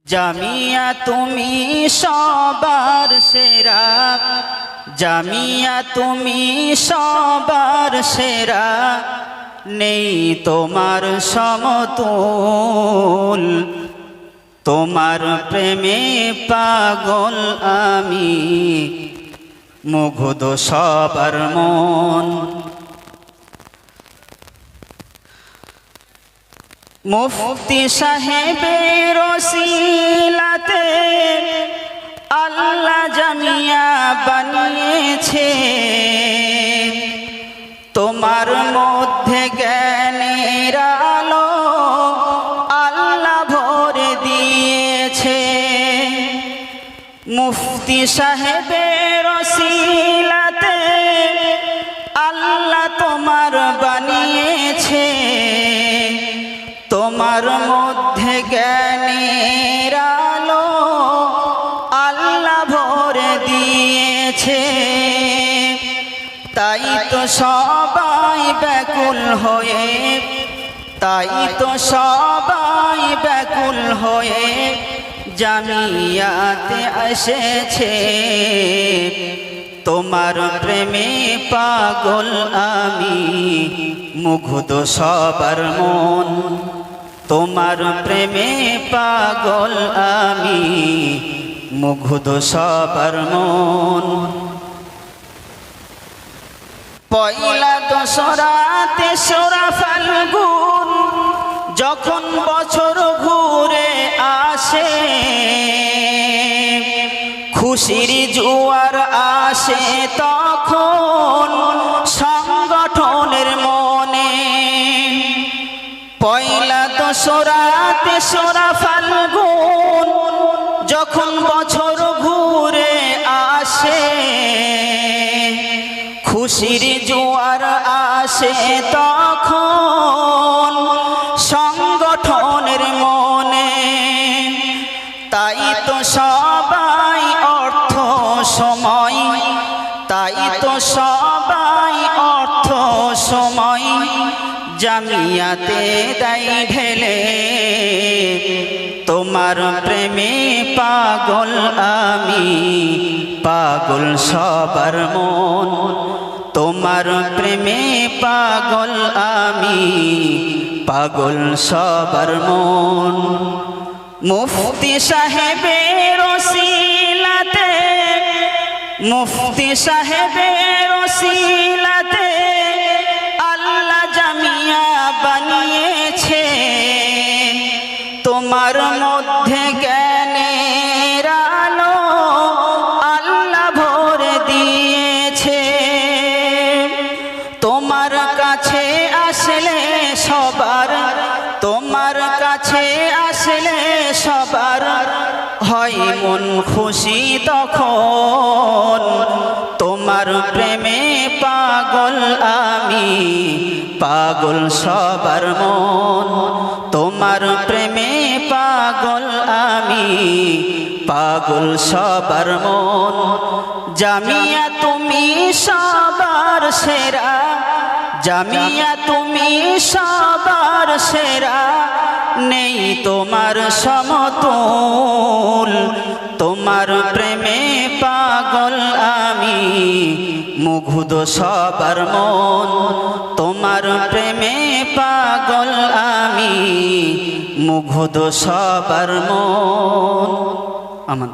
জামিয়া তুমি সবার সেরা, জামিয়া তুমি সবার সেরা, নেই তোমার সমতুল। তোমার প্রেমে পাগল আমি, মুগ্ধ সবার মন। মুফতি সাহেবের ওসিলাতে আল্লাহ জামিয়া বানিয়েছে। তোমার মধ্যে জ্ঞানের আলো আল্লাহ ভরে দিয়েছে। মুফতি সাহেবের ওসিলাতে আল্লাহ তোমার বানিয়েছে। তোমার মধ্যে জ্ঞানের আলো আল্লাহ ভরে দিয়েছে। তাই তো সবাই ব্যাকুল হয়ে, তাই তো সবাই ব্যাকুল হয়ে জামিয়াতে এসেছে। তোমার প্রেমে পাগল আমি, মুগ্ধ সবার মন। তোমার প্রেমে পাগল আমি, মুগ্ধ সবার মন। পয়লা দশরা তেসরা ফাল্গুন যখন বছর ঘুরে আসে, খুশির জোয়ার আসে তখন সংগঠনের মনে। পয়লা দশরা তেসরা ফাল্গুন যখন বছর ঘুরে আসে, খুশির জোয়ার আসে তখন সংগঠনের মনে। তাই তো সবাই অর্থ সময়, তাই তো সবাই অর্থ সময় জামিয়াতে দেয় ঢেলে। তোমার প্রেমে পাগল আমি, পাগল সবার মন। তোমার প্রেমে পাগল আমি, পাগল সবার মন। মুফতি সাহেবের ওসিলাতে, মুফতি সাহেবের ওসিলাতে আল্লাহ জামিয়া বানিয়েছে। তোমার মধ্যে জ্ঞানের আলো আল্লাহ ভরে দিয়েছে। তোমার কাছে আসলে সবার, তোমার কাছে আসলে সবার হয় মন খুশি তখন। তোমার প্রেমে পাগল আমি, পাগল সবার মন। তোমার প্রেমে পাগল আমি, পাগল সবার মন। জামিয়া তুমি সবার সেরা, জামিয়া তুমি সবার সেরা, নেই তোমার সমতুল। তোমার প্রেমে পাগল আমি, মুগ্ধ সবার মন। তোমার প্রেমে পাগল আমি, মুগ্ধ সবার মন। আমান।